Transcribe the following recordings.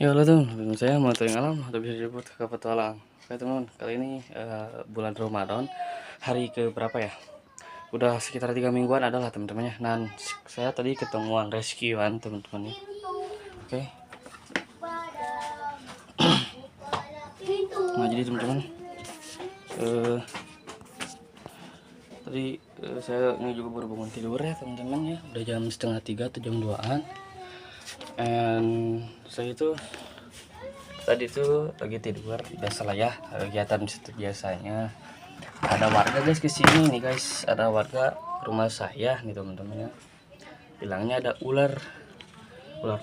Ya halo teman, saya mau tanya alam atau bisa disebut ke petualang. Oke teman, kali ini bulan Ramadan, hari ke berapa ya? Udah sekitar 3 mingguan adalah teman-temannya. Dan saya tadi ketemuan rescuean teman-temannya. Oke. Nah jadi teman-teman, eh, tadi saya ini juga baru bangun tidur ya teman-teman ya. Udah jam setengah 3 atau jam 2-an. And saya itu tadi tuh lagi tidur, biasalah ya kegiatan seperti biasanya. Ada warga guys kesini nih guys, ada warga rumah saya nih teman-teman ya, bilangnya ada ular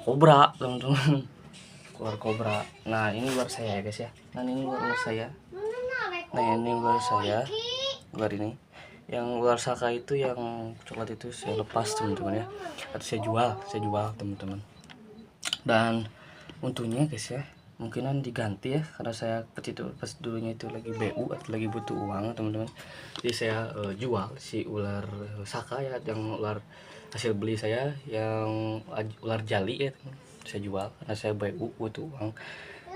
kobra teman-teman. Ular kobra. Nah ini ular saya ya guys ya, nah ini ular saya, nah ini ular saya, ular ini yang ular saka itu yang coklat itu saya lepas teman-teman ya, atau saya jual teman-teman. Dan untungnya guys ya, mungkinan diganti ya, karena saya pas dulunya itu lagi BU atau lagi butuh uang teman-teman. Jadi saya jual si ular saka ya, yang ular hasil beli saya yang ular jali ya teman. Saya jual karena saya BU butuh uang,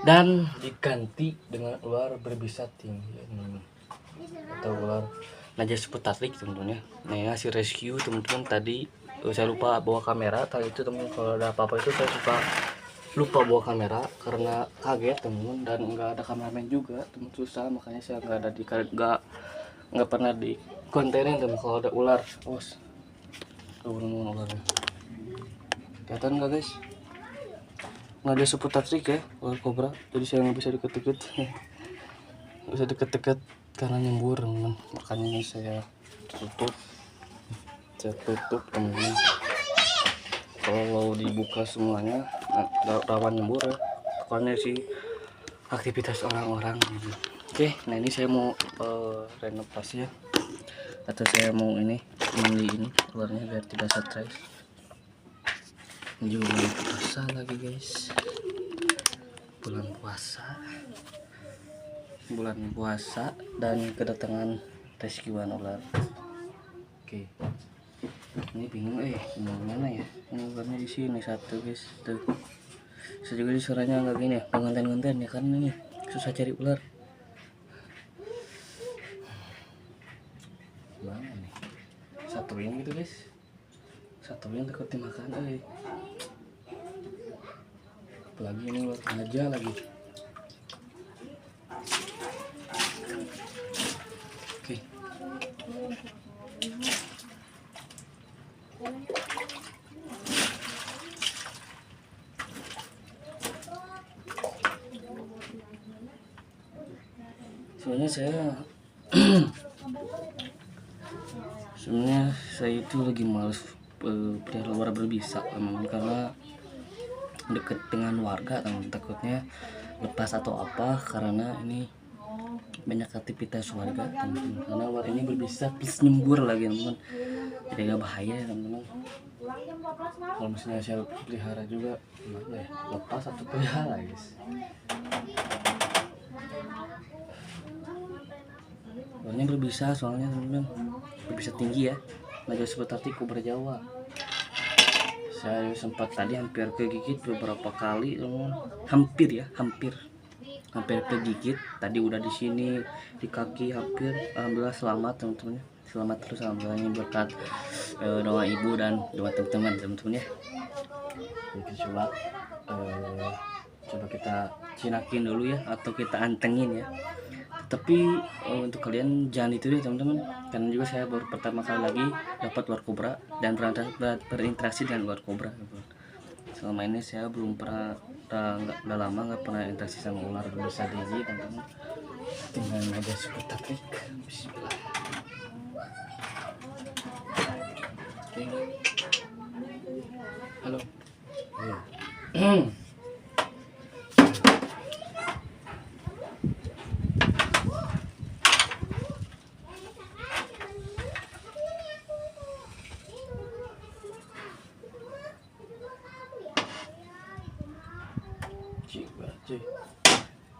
dan diganti dengan ular berbisa tinggi ya, teman-teman, atau ular Najas Putatlik teman-teman ya. Nah ini hasil rescue teman-teman. Tadi saya lupa bawa kamera tadi itu teman. Kalau ada apa-apa itu saya suka lupa bawa kamera karena kaget teman, dan nggak ada kameramen juga teman, susah, makanya saya nggak ada di nggak pernah di kontenin teman kalau ada ular. Bos turun ularnya, kelihatan nggak guys? Nggak ada seputar trik ya ular kobra, jadi saya nggak bisa deket-deket. Nggak bisa deket-deket karena nyembur teman, makanya ini saya tutup teman. Kalau dibuka semuanya rawan nyembur ya, pokoknya sih aktivitas orang-orang gitu. Oke, nah ini saya mau renovasi ya, atau saya mau ini mandiin ularnya biar tidak stres. Ini juga bulan puasa lagi guys, bulan puasa dan kedatangan rescuean ular. Oke, ini bingung mau mana ya, ini ularnya di sini satu guys tuh. Saya juga suaranya agak gini ya, pengantin-pengantin ya, kan ini susah cari ular. Mana nih satu yang gitu guys, satu yang takut dimakan apalagi ini ular aja lagi. Oke, sebenarnya saya itu lagi males pelihara ular berbisa teman, karena deket dengan warga teman, takutnya lepas atau apa, karena ini banyak aktivitas warga teman, karena ular ini berbisa plus nyembur lagi teman, jadi agak bahaya ya teman. Kalau misalnya saya pelihara juga gimana ya, lepas atau pelihara guys. Ularnya berbisa soalnya teman, berbisa tinggi ya, Najas Putatlik kobra Jawa. Saya sempat tadi hampir kegigit beberapa kali teman, hampir kegigit. Tadi udah di sini di kaki hampir, alhamdulillah selamat teman-teman, selamat terus alhamdulillah, berkat doa ibu dan doa teman-teman ya. Jadi coba kita cinakin dulu ya, atau kita antengin ya. Tapi untuk kalian jangan itu ya teman-teman, karena juga saya baru pertama kali lagi dapat ular kobra dan berinteraksi dengan ular kobra. Selama ini saya belum pernah, udah lama nggak pernah interaksi sama ular berbisa tinggi teman-teman. Tinggal aja seperti trik. Bismillah. Oke. Halo.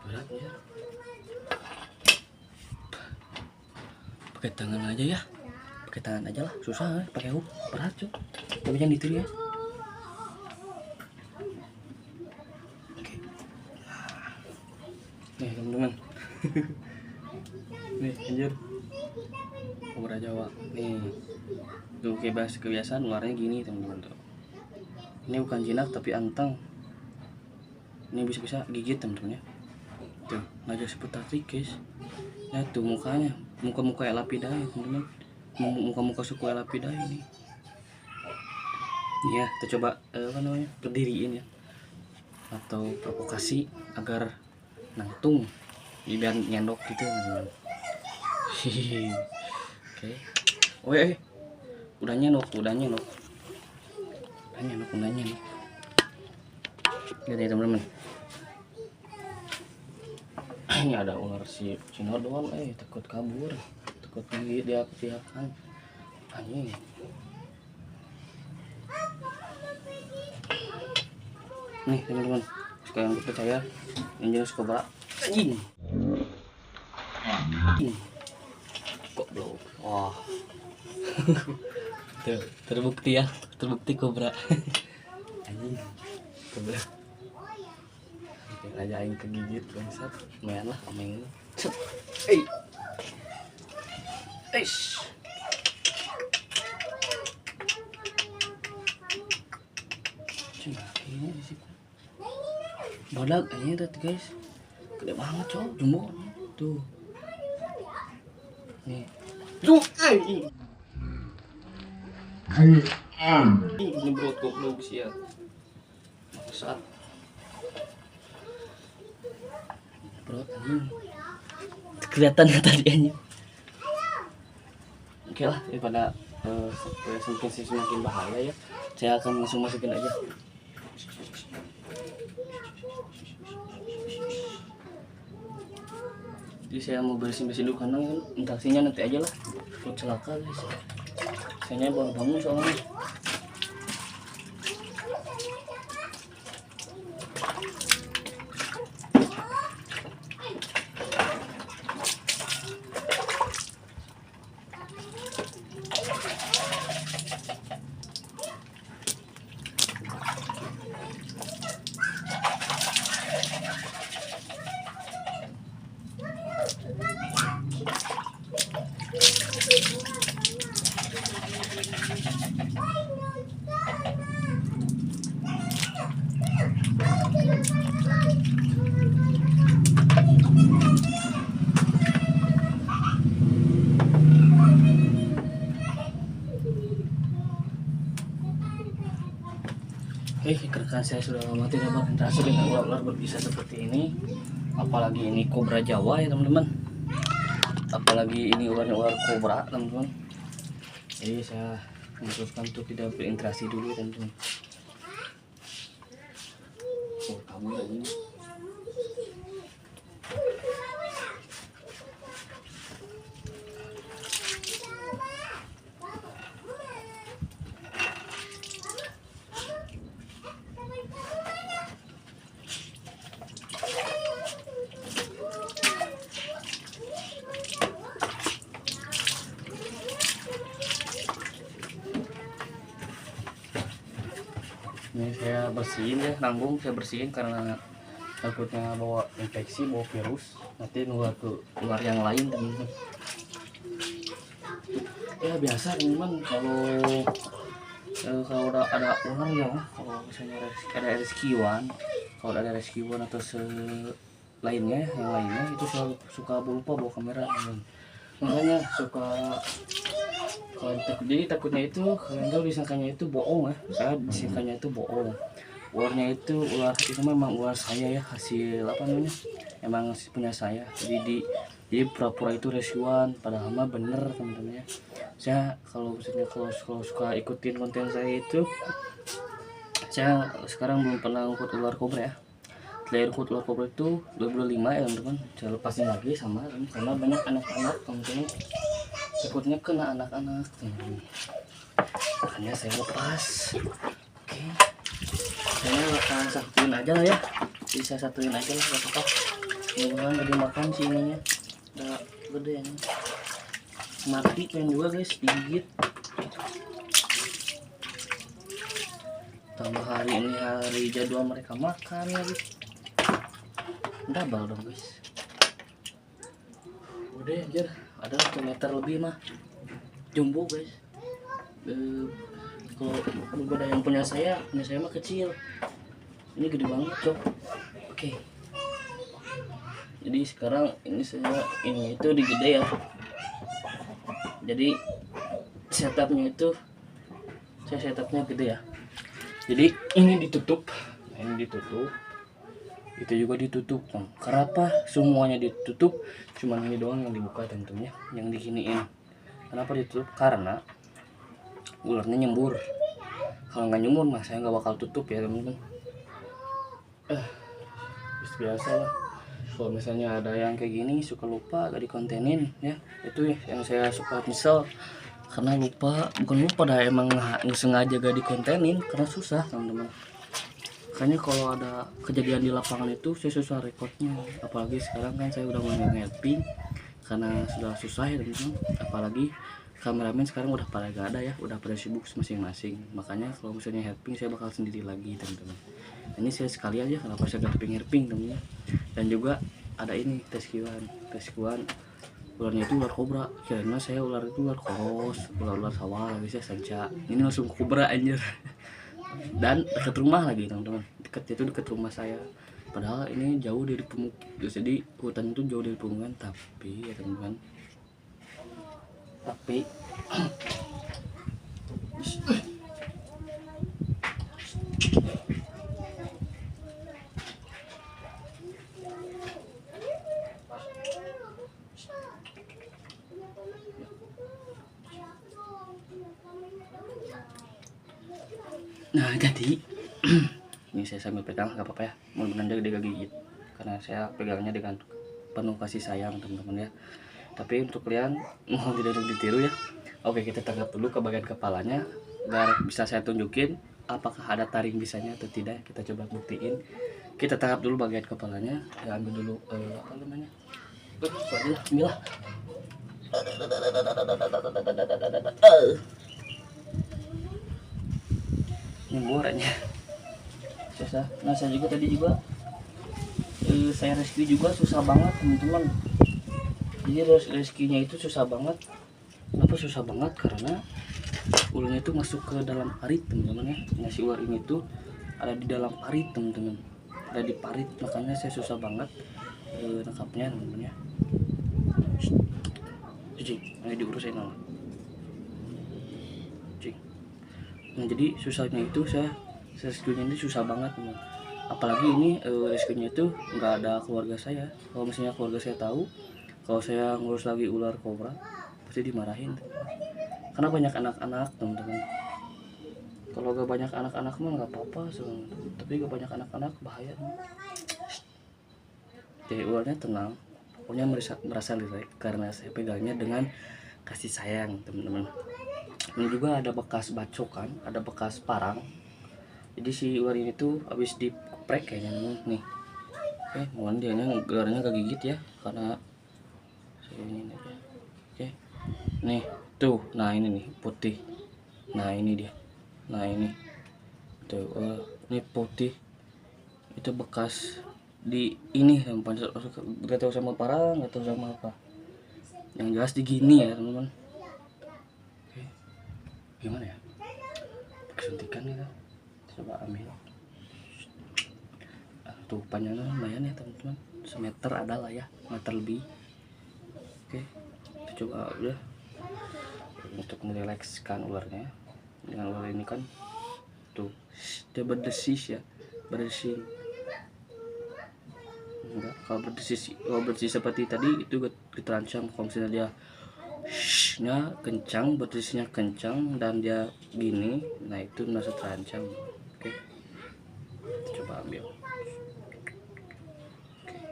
Berat ya, pakai tangan aja ya, pakai tangan aja lah, susah pakai hook, berat cuy, tapi jangan ditiru ya. Oke. teman-teman. Nih anjir, kobra Jawa nih tuh, kebiasaan warnanya gini teman-teman tuh. Ini bukan jinak tapi anteng, ini bisa gigit teman-teman ya. Tuh ngajak seputar guys. Nah tuh mukanya, muka Elapidae teman-teman, muka suku Elapidae ini. Nih ya, kita coba berdiriin ya, atau provokasi agar nangtung biar nyendok gitu teman-teman. Oke. Oh udah nyendok. Lihat ya teman-teman. Ini ada ular si Cinodon, takut kabur, takut dia kepihakan. Anjing. Nih teman-teman, sekarang percaya ini jenis kobra. Anjing. Kok belum? Wah. Tuh, terbukti kobra. Anjing. Kobra. Oke, aja aing kegigit bangsat. Lumayan lah omeng ini. Eish. Ini di situ. Badak ini tuh guys, gede banget cow, jumbo tuh. Nih, ini perut goblok sih ya. Saat perut ini kelihatan ya tadi anjing. Oke lah, daripada semakin bahaya ya, saya akan langsung masukin aja. Jadi saya mau bersih-bersih dulu kandang kan, interaksinya nanti aja lah, takut celaka guys. Saya baru bangun soalnya. Rekan saya sudah lama tidak berinteraksi dengan ular berbisa seperti ini, apalagi ini kobra Jawa ya teman-teman, apalagi ini ular kobra teman-teman. Jadi saya memutuskan untuk tidak berinteraksi dulu teman-teman. Oh kamu ini saya bersihin ya, nanggung saya bersihin karena takutnya bawa infeksi, bawa virus, nanti nular ke ular yang lain teman-teman. Ya biasa teman-teman, kalau udah ada ular ya, kalau misalnya ada reskiwan, kalau ada reskiwan atau lainnya yang lainnya itu selalu suka lupa bawa kamera teman-teman. Makanya suka jadi takutnya itu kalian tuh disangkanya itu bohong ya, saya disangkanya itu bohong. Ularnya itu memang ular saya ya, hasil apa namanya, emang punya saya. Jadi pura-pura itu rescuan, padahal mah bener teman-teman ya. Saya kalau suka ikutin konten saya itu, saya sekarang belum pernah ngikut ular kobra ya. Terakhir ikut ular kobra itu 2005 ya teman-teman. Saya lepasin lagi sama karena banyak anak-anak teman-teman, ikutnya kena anak-anak teman-teman, makanya saya lepas. Oke, saya akan satuin aja lah ya, jadi saya satuin aja lah, gak apa-apa. Mudah-mudahan jadi makan sih ininya udah gede ya, mati pengen juga guys, digigit. Tambah hari ini hari jadwal mereka makan lagi, double dong guys. gede anjir, ada 1 meter lebih mah, jumbo guys. Kalau berbeda yang punya saya mah kecil, ini gede banget cok. Oke. Jadi sekarang ini itu digede ya, jadi setupnya itu setupnya gede ya. Jadi ini ditutup, itu juga ditutup. Kenapa semuanya ditutup, cuman ini doang yang dibuka tentunya, yang diginiin. Kenapa ditutup? Karena ularnya nyembur. Kalau nggak nyembur mah saya nggak bakal tutup ya teman-teman. Biasa lah, kalau misalnya ada yang kayak gini suka lupa gak dikontenin ya, itu ya yang saya suka misal, karena bukan lupa dah, emang nggak sengaja gak dikontenin karena susah teman-teman. Makanya kalau ada kejadian di lapangan itu saya susah recordnya, apalagi sekarang kan saya udah mulai helping karena sudah susah ya teman-teman. Apalagi kameramen sekarang udah pada gak ada ya, udah pada sibuk masing-masing. Makanya kalau misalnya helping saya bakal sendiri lagi teman-teman. Ini saya sekali aja kenapa saya gak helping teman-teman. Dan juga ada ini tes kiwan, ularnya itu ular kobra. Kirain saya ular itu ular koros, ular sawah lagi saya saja. Ini langsung kobra anjir. Dan dekat rumah lagi teman-teman, dekat rumah saya, padahal ini jauh dari pemukiman, jadi hutan itu jauh dari pemukiman. Tapi ya teman-teman, nah jadi ini saya sambil pegang nggak apa-apa ya, mudah-mudahan dia gak gigit karena saya pegangnya dengan penuh kasih sayang teman-teman ya. Tapi untuk kalian mohon tidak ditiru ya. Oke, kita tangkap dulu ke bagian kepalanya biar bisa saya tunjukin apakah ada taring bisanya atau tidak. Kita coba buktiin. Kita tangkap dulu bagian kepalanya, ya, ambil dulu apa namanya, bismillah. Nyemburannya susah. Nah saya juga tadi juga saya rescue juga susah banget teman-teman. Jadi rescue-nya itu susah banget. Kenapa susah banget? Karena ularnya itu masuk ke dalam parit teman-teman ya. Nah si ular ini tuh ada di dalam parit teman-teman, ada di parit, makanya saya susah banget nangkapnya teman-teman ya. Cing, ayo diurusin lah. Cing. Nah jadi susahnya itu saya rescue-nya ini susah banget teman. Apalagi ini rescue-nya itu nggak ada keluarga saya. Kalau misalnya keluarga saya tahu kalau saya ngurus lagi ular kobra pasti dimarahin. Karena banyak anak-anak teman-teman. Kalau gak banyak anak-anak mah nggak apa-apa, tapi gak banyak anak-anak bahaya. Jadi ularnya tenang, pokoknya merasa rileks karena saya pegangnya dengan kasih sayang teman-teman. Ini juga ada bekas bacokan, ada bekas parang. Jadi si ular ini tuh habis diprek kayaknya nih. Mohon dia gelarnya kegigit ya karena ini aja. Nih tuh, nah ini nih putih, nah ini dia, nah ini tuh, ini putih, itu bekas di ini yang nggak tahu sama parang, nggak tahu sama apa, yang jelas di gini ya teman-teman. Gimana ya, pakai suntikan ya, coba ambil. Tuh panjangnya lumayan ya teman-teman, semeter ada lah ya, meter lebih. Oke, kita coba udah untuk merelekskan ularnya. Dengan ular ini kan tuh dia berdesis ya, berdesin. Enggak, kalau berdesis seperti tadi itu terancam. Kalau misalnya dia nya kencang, berdesisnya kencang dan dia gini, nah itu merasa terancam. Oke, kita coba ambil. Oke,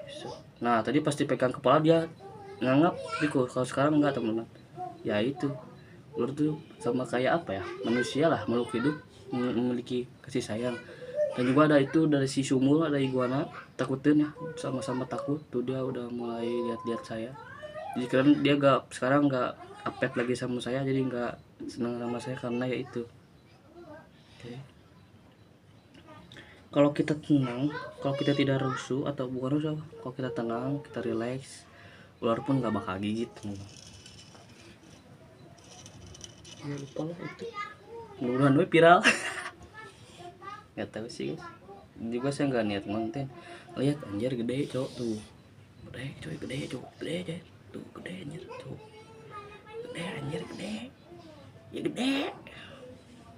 so. Nah tadi pasti pegang kepala dia nganggap, tapi kalau sekarang enggak teman-teman. Ya itu ular tuh sama kayak apa ya, manusia lah, makhluk hidup memiliki kasih sayang. Dan juga ada itu dari si sumur, ada iguana, takutin ya, sama-sama takut tuh, dia udah mulai lihat-lihat saya. Jadi kan dia sekarang nggak update lagi sama saya, jadi nggak senang sama saya karena ya itu. Oke. Kalau kita tenang, kalau kita tidak rusuh atau bukan rusuh, kalau kita tenang, kita relax, ular pun gak bakal gigit teman-teman. Ya lupa lah itu, mudah-mudahan we viral. Nggak tahu sih guys, juga saya nggak niat konten. Lihat anjir gede cowok tuh, gede coy, gede cowok, gede aja tuh, gede anjir tuh, gede anjir, gede ya,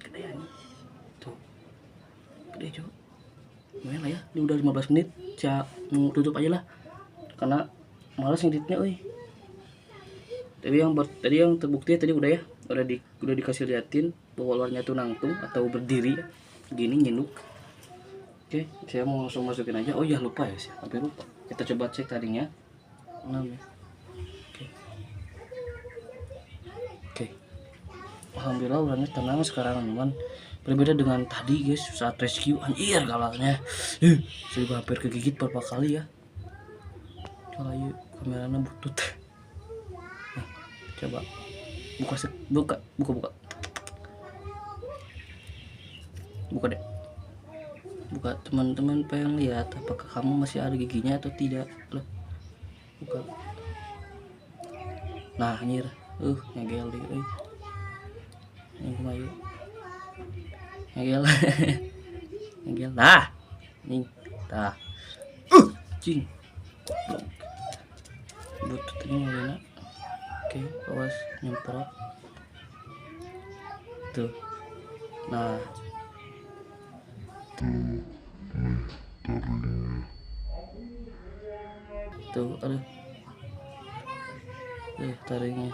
gede anjir tuh, gede cowok. Lumayan lah ya, ini udah 15 menit, saya mau tutup aja lah karena malas ngeditnya. Tadi yang terbukti tadi udah ya, udah dikasih liatin bahwa ularnya tuh nangtung atau berdiri gini nyinduk. Oke, saya mau langsung masukin aja. Oh iya lupa ya, sampai lupa. Kita coba cek tadinya 6 ya. Oke. Alhamdulillah ularnya tenang sekarang teman. Berbeda dengan tadi guys saat rescue, anjir galaknya. Saya juga hampir kegigit beberapa kali ya. Coba yuk kameranya butut. Nah, coba buka deh, buka. Teman-teman pengen lihat apakah kamu masih ada giginya atau tidak loh. Buka. Nah anjir, ngegel deh, yang kemayu ngegel. Ngegel, nah nih dah, cing butut ini mana. Oke, awas nyemprot tuh. Nah tuh, aduh, taringnya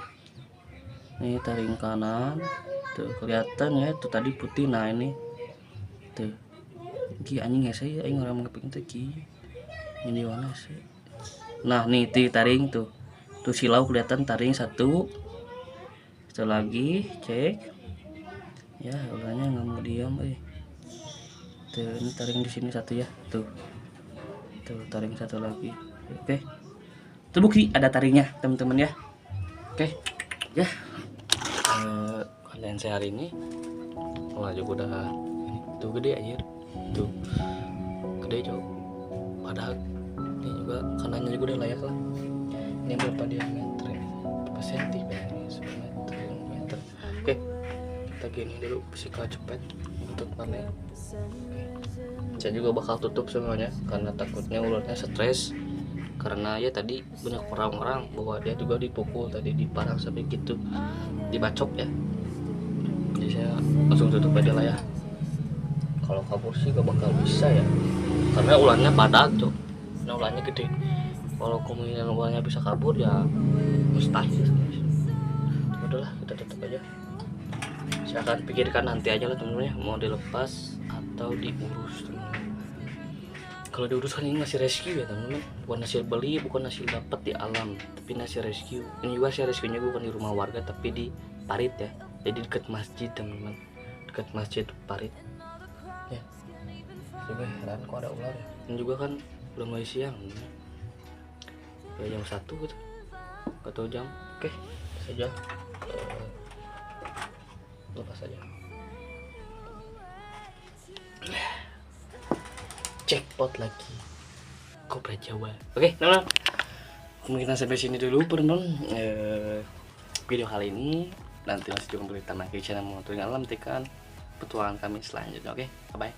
nih, taring kanan tuh kelihatan ya, tuh tadi putih. Nah ini tuh ki anjing ya, saya aing orang ngeping teh ki ini warna sih. Nah nih taring tuh silau kelihatan, taring satu lagi cek ya, ularnya nggak mau diam. Tuh ini taring di sini satu ya, tuh taring satu lagi. Oke, terbukti ada taringnya teman-teman ya. Oke ya, konten saya hari ini wah juga udah ini tuh gede aja tuh, gede cowok. Padahal ini juga kanannya juga udah layak lah. Ini berapa diameter ya, berapa senti ini, 10 meter. Oke, kita gini dulu physical cepet untuk panen. Saya juga bakal tutup semuanya karena takutnya ularnya stres, karena ya tadi banyak orang-orang bahwa dia juga dipukul tadi, diparang sampai gitu, dibacok ya. Jadi saya langsung tutup aja lah ya. Kalau kabur sih gak bakal bisa ya, karena ularnya padat tuh, nah ularnya gede. Kalau kemungkinan ularnya bisa kabur ya mustahil. Udahlah kita tutup aja. Saya akan pikirkan nanti aja lah temen-temen ya, mau dilepas atau diurus temen-temen. Kalau diurus kan ini ngasih rescue ya teman-teman, bukan hasil beli, bukan hasil dapat di alam, tapi nasi rescue. Ini juga hasil rescue-nya bukan di rumah warga tapi di parit ya, jadi dekat masjid teman-teman, dekat masjid parit ya. Coba heran kok ada ular ya. Ini juga kan udah mulai siang ya, jam 1 gitu, gak tau jam. Oke saja, lepas saja. Jackpot lagi, Kobra Jawa. Oke teman-teman, mungkin sampai sini dulu teman-teman video kali ini. Nanti masih juga berita lagi channel Motoring Alam, tekan petualangan kami selanjutnya. Oke, bye bye.